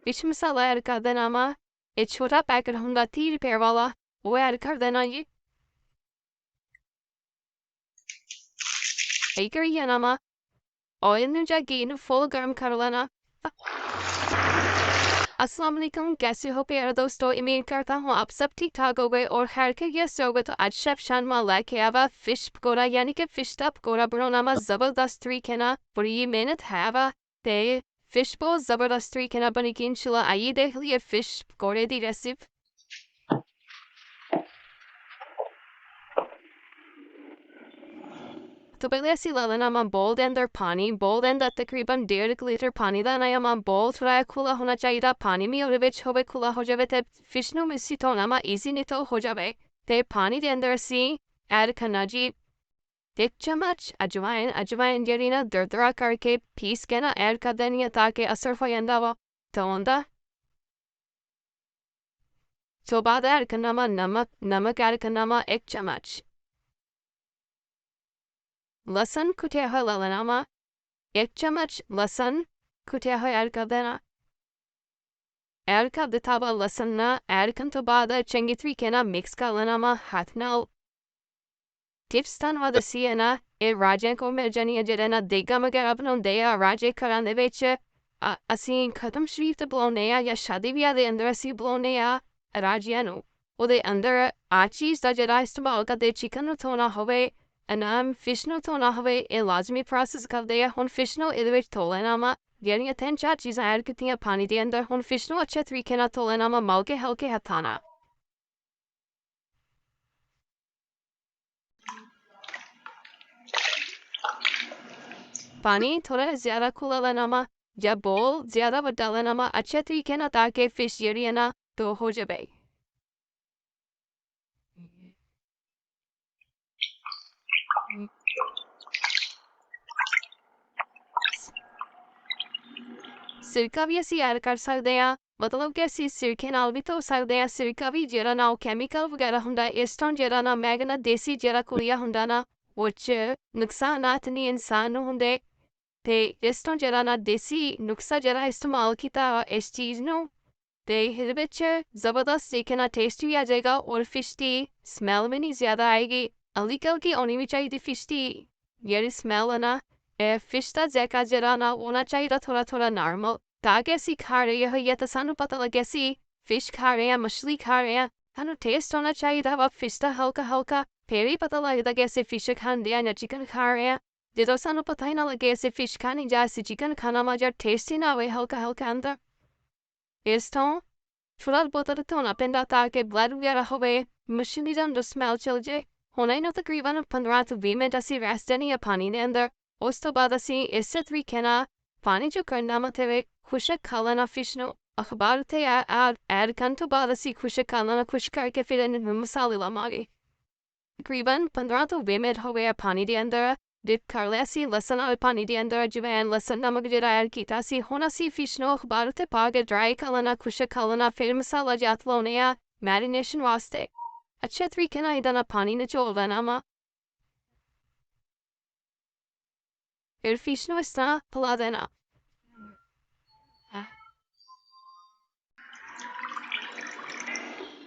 Fish मसाला add कर देना मा। एक छोटा पैकेट होगा 30 रुपये वाला, वो ऐड कर देना जी। एक करिए ना मा, ऑयल में जाके इन्हें फुल गर्म कर लेना। अस्सलाम वालेकुम, कैसे हो प्यारे दोस्तों। उम्मीद करता हूँ आप सब ठीक ठाक हो गए और खैर खैरियत होगे। तो आज शेफ शानमा लेके आवा फिश पकोड़ा यानी कि फिश का पकोड़ा बनाना मा ज़बरदस्त तरीके ना। बड़ी मेहनत है वा ते फिश बहुत ज़बरदस्त तरीके ना बनेगी इंशाल्लाह। आइए देख लिए फिश पकोड़े दी रेसिपी। तो पहले ऐसी ला लेना मा बोल के अंदर पानी। बोल के अंदर तकरीबन 1.5 लीटर पानी लेना है मा। बोल थोड़ा खुला होना चाहिए। पानी में और विच होवे खुला हो जावे ते फिश नु मिसी तो ना मा इजी नहीं तो हो जावे। ते पानी के अंदर सी ऐड करना जी 1 चम्मच अजवाइन। अजवाइन जरी ना दरदरा करके पीस के ना ऐड कर देनी है ताकि असर हो जाता वो तो होंदा। तो बाद ऐड करना मा नमक। नमक ऐड करना मा 1 चम्मच। लहसुन कुटा हुआ लेना मा 1 चम्मच लहसुन कुटा हुआ ऐड कर देना। ऐड कर देता हुआ लहसुन ना ऐड करने के बाद चंगी तरीके ना मिक्स कर लेना मा हाथ नाल। टिप्स धन्यवाद सी है ना ए राजे को मिल जानी है जेड़ा ना देगा वगैरह बनाउंदे आ राजे घरां दे विच ਅਸੀਂ ਖਤਮ ਸ਼ਰੀਫ ਤੇ ਬੁਲਾਉਂਦੇ ਆ ਜਾਂ ਸ਼ਾਦੀ ਵਿਆਹ ਦੇ ਅੰਦਰ ਅਸੀਂ ਬੁਲਾਉਂਦੇ ਆ ਰਾਜਿਆਂ ਨੂੰ। ਉਹਦੇ ਅੰਦਰ ਆ ਚੀਜ਼ ਦਾ ਜਿਹੜਾ ਇਸਤੇਮਾਲ ਕਰਦੇ ਚਿਕਨ ਨੂੰ ਧੋਣਾ ਹੋਵੇ ਅਨਾਮ ਫਿਸ਼ ਨੂੰ ਧੋਣਾ ਹੋਵੇ ਇਹ ਲਾਜ਼ਮੀ ਪ੍ਰੋਸੈਸ ਕਰਦੇ ਆ। ਹੁਣ ਫਿਸ਼ ਨੂੰ ਇਹਦੇ ਵਿੱਚ ਧੋ ਲੈਣਾ ਵਾ। ਜਿਹੜੀਆਂ 3-4 ਚੀਜ਼ਾਂ ਐਡ ਕੀਤੀਆਂ ਪਾਣੀ ਦੇ ਅੰਦਰ ਹੁਣ ਫਿਸ਼ ਨੂੰ ਅੱਛੇ ਤਰੀਕੇ ਨਾਲ ਧੋ ਲੈਣਾ ਵਾ ਮਲ ਕੇ ਹਲਕੇ ਹੱਥਾਂ ਨਾਲ। पानी थोड़ा ज़्यादा खुला लेना मा या बोल ज़्यादा बड़ा लेना मा अच्छे तरीके ना ताकि फिश जरी है ना तो हो जाए। सिरका भी असी ऐड कर सकते हैं मतलब कि असी सिरके नाल भी धो सकते हैं। सिरका भी जेड़ा ना कैमिकल वगैरह हुंदा इस तरह जेड़ा ना मैं कहना देसी जेड़ा कुड़िया हुंदा ना वो च नुकसानात नहीं इंसान नूं हुंदे ते इस तरह जेड़ा ना देसी नुस्खा जेड़ा इस्तेमाल कीता इस चीज़ नूं ते इहदे विच ज़बरदस्त तरीके नाल टेस्ट भी आ जाएगा और फिश दी स्मैल भी नहीं ज़्यादा आएगी। हल्की हल्की होनी भी चाहिए फिश दी जेह्ड़ी स्मैल है ना फिश दा जायका जेह्ड़ा ना होना चाहिए थोड़ा थोड़ा नॉर्मल ताकि असी खा रहे होइए तो सानू पता लगे असी फिश खा रहे हैं मछली खा रहे हैं। सानू टेस्ट होना चाहिए वा फिश दा हल्का हल्का फिर ही पता लगता कि असी फिश खाते हैं या चिकन खा रहे हैं। जो सानू पता ही ना लगे असी फिश खानी या असी चिकन खाना वा या टेस्ट ही ना आए हल्का हल्का अंदर इस तो थोड़ा बहुत धोना पैंदा ताकि ब्लड वगैरह होवे मछली दा अंदर स्मैल चल जाए। हुण इन्हूं तकरीबन 15 ਤੋਂ 20 ਮਿੰਟ ਅਸੀਂ ਰੈਸਟ ਦੇਣੀ ਹੈ ਪਾਣੀ ਦੇ ਅੰਦਰ। ਉਸ ਤੋਂ ਬਾਅਦ ਅਸੀਂ ਇਸੇ ਤਰੀਕੇ ਨਾਲ ਪਾਣੀ ਚੋਂ ਕਰਨਾ ਮਤਲਬ ਖੁਸ਼ਕ ਖਾ ਲੈਣਾ ਫਿਸ਼ ਨੂੰ ਅਖਬਾਰ ਤੇ ਐਡ ਕਰਨ ਤੋਂ ਬਾਅਦ ਅਸੀਂ ਖੁਸ਼ਕ ਖਾ ਲੈਣਾ। ਖੁਸ਼ਕ ਕਰਕੇ ਫਿਰ ਇਹਨੂੰ ਮਸਾਲੇ ਲਾਵਾਂਗੇ। ਤਕਰੀਬਨ 15 ਤੋਂ 20 ਮਿੰਟ ਹੋ ਗਏ ਪਾਣੀ ਦੇ ਅੰਦਰ ਡਿਪ ਕਰ ਲਿਆ ਸੀ ਲਸਣ ਵਾਲੇ ਪਾਣੀ ਦੇ ਅੰਦਰ ਅਜਵਾਇਣ ਲਸਣ ਨਮਕ ਜਿਹੜਾ ਐਡ ਕੀਤਾ ਸੀ। ਹੁਣ ਅਸੀਂ ਫਿਸ਼ ਨੂੰ ਅਖਬਾਰ ਉੱਤੇ ਪਾ ਕੇ ਡਰਾਈ ਕਰ ਲੈਣਾ ਖੁਸ਼ਕ ਖਾ ਲੈਣਾ ਫਿਰ ਮਸਾਲਾ ਜਾਤ ਲਾਉਣੇ ਆ ਮੈਰੀਨੇਸ਼ਨ ਵਾਸਤੇ। अच्छे तरीके ना इधर ना पानी निचोड़ लेना मा फिर फिश नु इस तरह पिला देना।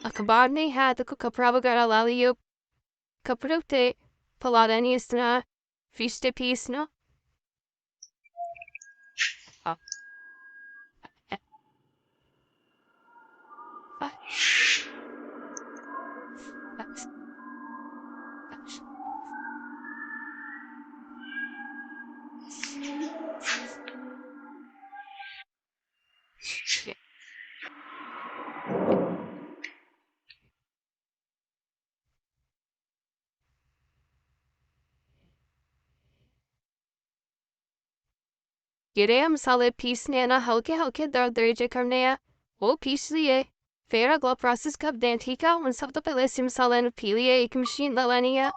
अखबार नहीं है तो कपड़ा वगैरह ला लियो कपड़े उते पिला देनी इस तरह फिश के पीस ना। ਜਿਹੜੇ ਮਸਾਲੇ ਪੀਸਨੇ ਨਾ ਹਲਕੇ ਹਲਕੇ ਦਰਜੇ ਕਰਨੇ ਆ ਉਹ ਪੀਸ ਲਈਏ ਫਿਰ ਅਗਲਾ ਪ੍ਰੋਸੈਸ ਕਰਦੇ ਹਾਂ ਠੀਕ ਆ। ਹੁਣ ਸਭ ਤੋਂ ਪਹਿਲੇ ਅਸੀਂ ਮਸਾਲਿਆਂ ਨੂੰ ਪੀ ਲਈਏ ਇੱਕ ਮਸ਼ੀਨ ਲਾ ਲੈਣੀ ਆ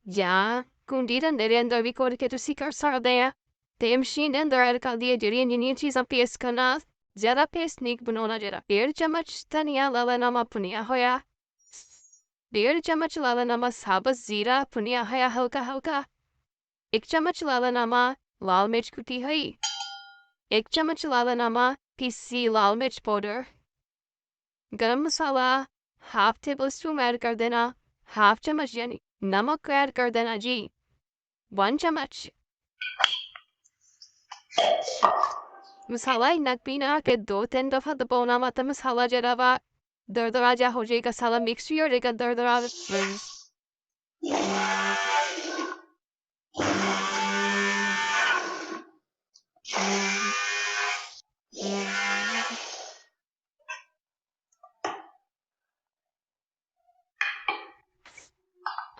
ਜਾਂ ਕੁੰਡੀ ਦੇ ਅੰਦਰ ਵੀ ਕੋਡ ਕੇ ਤੁਸੀਂ ਕਰ ਸਕਦੇ ਆ ਤੇ ਮਸ਼ੀਨ ਦੇ ਅੰਦਰ ਐਡ ਕਰ ਦਈਏ ਜਿਹੜੀਆਂ ਜਿੰਨੀਆਂ ਚੀਜ਼ਾਂ ਪੇਸਟ ਕਰਨਾ ਜ਼ਿਆਦਾ ਪੇਸਟ ਨਹੀਂ ਬਣਾਉਣਾ। ਜਿਹੜਾ 1.5 ਚਮਚ ਧਨੀਆ ਲਾ ਲੈਣਾ ਵਾ ਭੁੰਨਿਆ ਹੋਇਆ 1.5 ਚਮਚ ਲਾ ਲੈਣਾ ਵਾ ਸਾਬਤ ਜ਼ੀਰਾ ਭੁੰਨਿਆ ਹੋਇਆ ਹਲਕਾ ਹਲਕਾ 1 ਚਮਚ ਲਾ ਲੈਣਾ ਵਾ लाल मिर्च कुटी हुई 1 चम्मच ला लेना मा पीसी लाल मिर्च पाउडर, गरम मसाला, हाफ टेबल स्पून ऐड कर देना, हाफ चम्मच यानी नमक ऐड कर देना जी, 1 चम्मच। मसाला इतना पीना कि 2-3 दफा दबाना मत, मसाला जरा वा दरदरा जा हो जाएगा, साला मिक्स भी हो जाएगा दरदरा।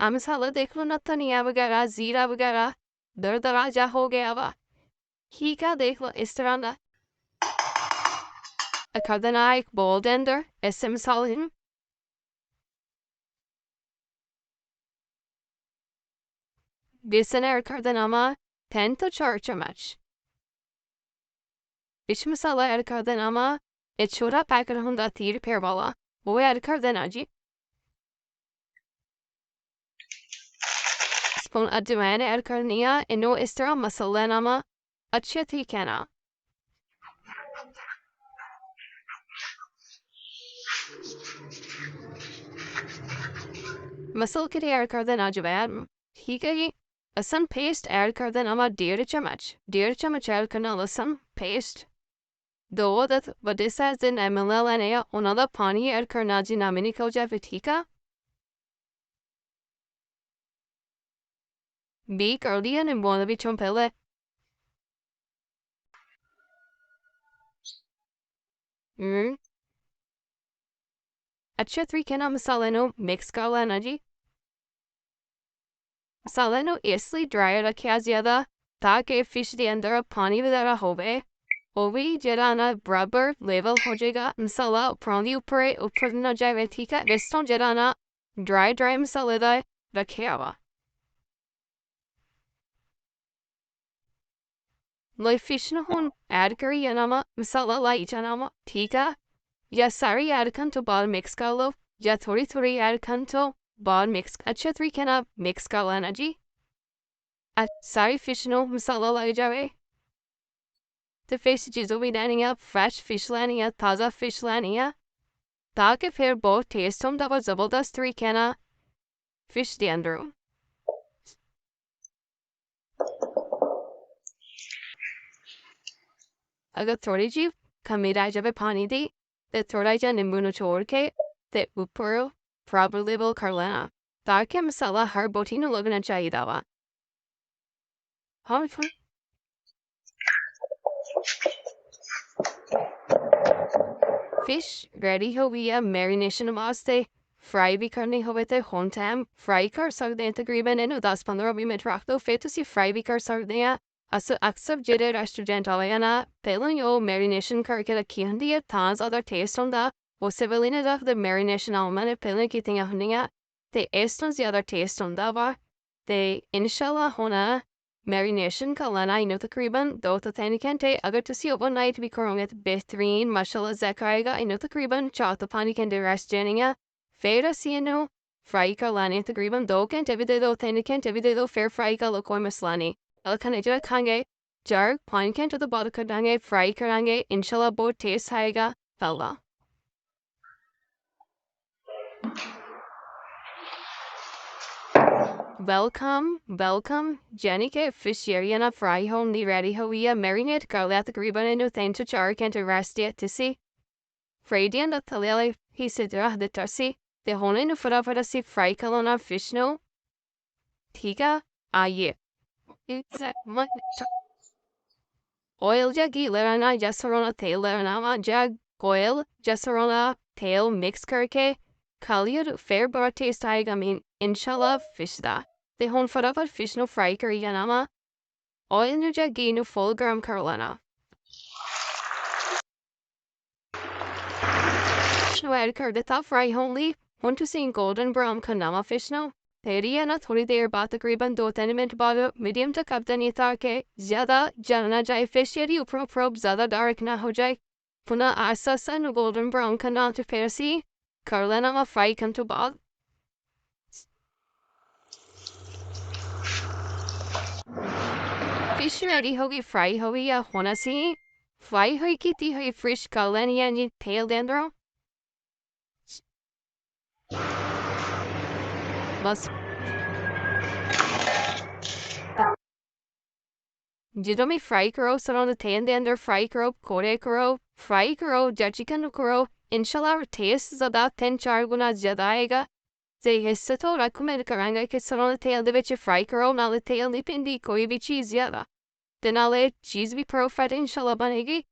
मसाला देख लो ना, धनिया वगैरह जीरा वगैरह दरदरा जा हो गया वा, ठीक है देख लो इस तरह ना। कर देना एक बोल के अंदर ऐसे मसाले, बेसन ऐड कर देना मा 10 to 4 चम्मच। फिश मसाला ऐड कर देना मा, एक छोटा पैकेट होता 30 रुपये वाला, वो ऐड कर देना जी। स्पून अजवाइन ऐड करनी है, इनो इस तरह मसल लेना मा अच्छे तरीके ना। मसल के लिए ऐड कर देना अजवाइन, ठीक है जी। लहसुन पेस्ट ऐड कर देना मा 1.5 चम्मच, 1.5 चम्मच ऐड करना लहसुन paste. 2 adet wat is dat in ml en ja, onada pani er karnaji namini koja vitika. B guardian and one of each chompele. अच्छा 3 kena masaleno mix कर लेना जी। मसालेनो इसलिए ड्राई रखा ज़्यादा ताकि फिश के अंदर पानी वगैरह होवे, वो भी जरा ना बराबर लेवल हो जाएगा, मसाला ऊपर ना जाए, ठीक है। इस तरह जरा ना ड्राई मसाले दा रखा हुआ। लाई फिश ना हुन ऐड करी या नामा मसाला लाई जाना, ठीक है। या सारी ऐड कर तो बाद मिक्स कर लो, या थोड़ी ऐड कर तो बाद मिक्स अच्छा तरीके ना मिक्स कर लेना जी। सारी फिश नो मसाला लाई जाए, तो फिश चीज़ों भी लेनी है, फ्रेश फिश लेनी है, ताज़ा फिश लेनी है, ताकि फिर बहुत टेस्ट होता है, ज़बरदस्त तरीके ना फिश के अंदर। अगर थोड़ी जी कमी रह जाए पानी दी, तो थोड़ा जा नींबू निचोड़ के ते ऊपर प्रॉपर लेवल कर लेना, ताकि मसाला हर बोटी में लगना चाहिए दवा। हाँ फिश रेडी हो गई है मैरिनेशन वास्ते। फ्राई भी करनी होवे तो होम टाइम फ्राई कर सकते हैं, तकरीबन इन्हें 10-15 मिनट रख दो, फिर तुसी फ्राई भी कर सकते हैं। अक्सर जेडे रेस्टोरेंट वाले हैं ना, पहले यो मैरिनेशन करके रखी होंगी है, तां ज़्यादा टेस्ट होंदा। वो सिविल ने रखते मैरिनेशन मैंने पहले कीतियां होंदियां, ते इस तो ज़्यादा टेस्ट होंदा वा। ते इंशाल्लाह होना मैरिनेशन का लाना इनो तकरीबन 2 to 3 घंटे। अगर तुसी ओवरनाइट भी करोगे तो बेहतरीन माशाल्लाह ज़ायका आएगा। इनो तकरीबन 4 to 5 घंटे रेस्ट देनी है, फिर असी इनो फ्राई कर लाने, तकरीबन 2 घंटे भी दे दो, 3 घंटे भी दे दो, फिर फ्राई कर लो, कोई मसला नहीं। खाने जो खाएंगे 4-5 घंटे तो बाद कर देंगे, फ्राई कराएंगे, इंशाल्लाह बहुत टेस्ट आएगा। फल्ला वेलकम जानी के फिश येरियाना फ्राई होने रेडी हो गई है। मैरिनेट कर लिया तकरीबन इन्हें 3 to 4 घंटे रेस्ट दिया तिसी फ्राइडियन दा तलेले ही से जरा देता सी ते होने नु फटाफट सी फ्राई कर लेना फिश नो, ठीक है। आइए oil ja gilerana jasarona tail lerana jag oil jasarona tail mix करके खालियर fair बड़ा taste आएगा। मीन इंशाल्लाह fish दा ते होन फटाफट fish नो fry करी जाना मा oil नु जा घी नु full गरम कर लेना। fish नो ऐड कर देता fry होनली होन to see golden brown करना मा fish नो। तेरी है ना थोड़ी देर बाद तकरीबन 2-3 मिनट बाद मीडियम तक अब दनी ताकि ज़्यादा जलना जाए फिश, यदि ऊपर ज़्यादा डार्क ना हो जाए। पुनः आस्ता नु गोल्डन ब्राउन करना, तो फिर सी कर लेना मा फ्राई करने तो बाद। फिश रेडी होगी, फ्राई होगी या होना सी ਫਰਾਈ ਹੋਈ ਕੀਤੀ ਹੋਈ ਫਿਸ਼ ਕਰ ਲੈਣੀ ਹੈ ਜੀ ਤੇਲ ਦੇ ਅੰਦਰੋਂ। ਬਸ ਜਦੋਂ ਵੀ ਫਰਾਈ ਕਰੋ ਸਰੋਂ ਦੇ ਤੇਲ ਦੇ ਅੰਦਰ ਫਰਾਈ ਕਰੋ, ਪਕੌੜੇ ਕਰੋ, ਫਰਾਈ ਕਰੋ ਜਾਂ ਚਿਕਨ ਨੂੰ ਕਰੋ, ਇਨਸ਼ਾਅੱਲਾ ਟੇਸਟ ਜ਼ਿਆਦਾ 3-4 ਗੁਣਾ ਜ਼ਿਆਦਾ ਆਏਗਾ। ਤੇ ਇਸ ਤੋਂ ਰეკਮੈਂਡ ਕਰਾਂਗਾ ਕਿ ਸਰੋਂ ਦੇ ਤੇਲ ਦੇ ਵਿੱਚ ਫਰਾਈ ਕਰੋ, ਨਾਲੇ ਤੇਲ ਨਹੀਂ ਪੈਂਦੀ ਕੋਈ ਵੀ ਚੀਜ਼ ਜ਼ਿਆਦਾ, ਤੇ ਨਾਲੇ ਚੀਜ਼ ਵੀ ਪਰਫੈਕਟ ਇਨਸ਼ਾਅੱਲਾ ਬਣੇਗੀ।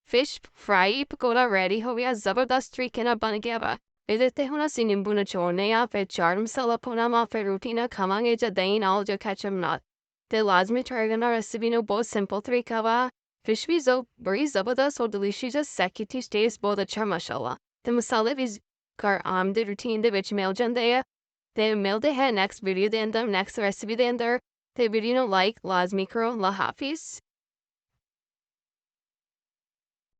ਫਿਸ਼ ਫਰਾਈ ਪਕੌੜਾ ਰੈਡੀ ਹੋ ਗਿਆ, ਜ਼ਬਰਦਸਤ ਤਰੀਕੇ ਨਾਲ ਬਣ ਗਿਆ ਵਾ। ਇਹਦੇ ਤੇ ਹੁਣ ਅਸੀਂ ਨਿੰਬੂ ਨਿਚੋੜਨੇ ਆ, ਫਿਰ ਚਾਟ ਮਸਾਲਾ ਪਾਉਣਾ ਵਾ, ਫਿਰ ਰੋਟੀ ਨਾਲ ਖਾਵਾਂਗੇ ਜਾਂ ਦਹੀਂ ਨਾਲ ਜਾਂ ਕੈਚਅਪ ਨਾਲ। ਤੇ ਲਾਜ਼ਮੀ ਟਰਾਈ ਕਰਨਾ ਰੈਸਿਪੀ ਨੂੰ, ਬਹੁਤ ਸਿੰਪਲ ਤਰੀਕਾ ਵਾ। ਫਿਸ਼ ਵੀ ਬੜੀ ਜ਼ਬਰਦਸਤ ਔਰ ਡਿਲੀਸ਼ੀਅਸ ਸੈਕਿਟੀ ਟੇਸਟ ਬਹੁਤ ਅੱਛਾ ਮਾਸ਼ਾਅੱਲਾ। ਤੇ ਮਸਾਲੇ ਵੀ ਘਰ ਆਮ ਦੇ ਰੂਟੀਨ ਦੇ ਵਿੱਚ ਮਿਲ ਜਾਂਦੇ ਆ। ਤੇ ਮਿਲਦੇ ਹੈ ਨੈਕਸਟ ਵੀਡੀਓ ਦੇ ਅੰਦਰ, ਨੈਕਸਟ ਰੈਸਿਪੀ ਦੇ ਅੰਦਰ। ਤੇ ਵੀਡੀਓ ਨੂੰ ਲਾਈਕ ਲਾਜ਼ਮੀ ਕਰੋ। ਅੱਲਾ ਹਾਫਿਜ਼।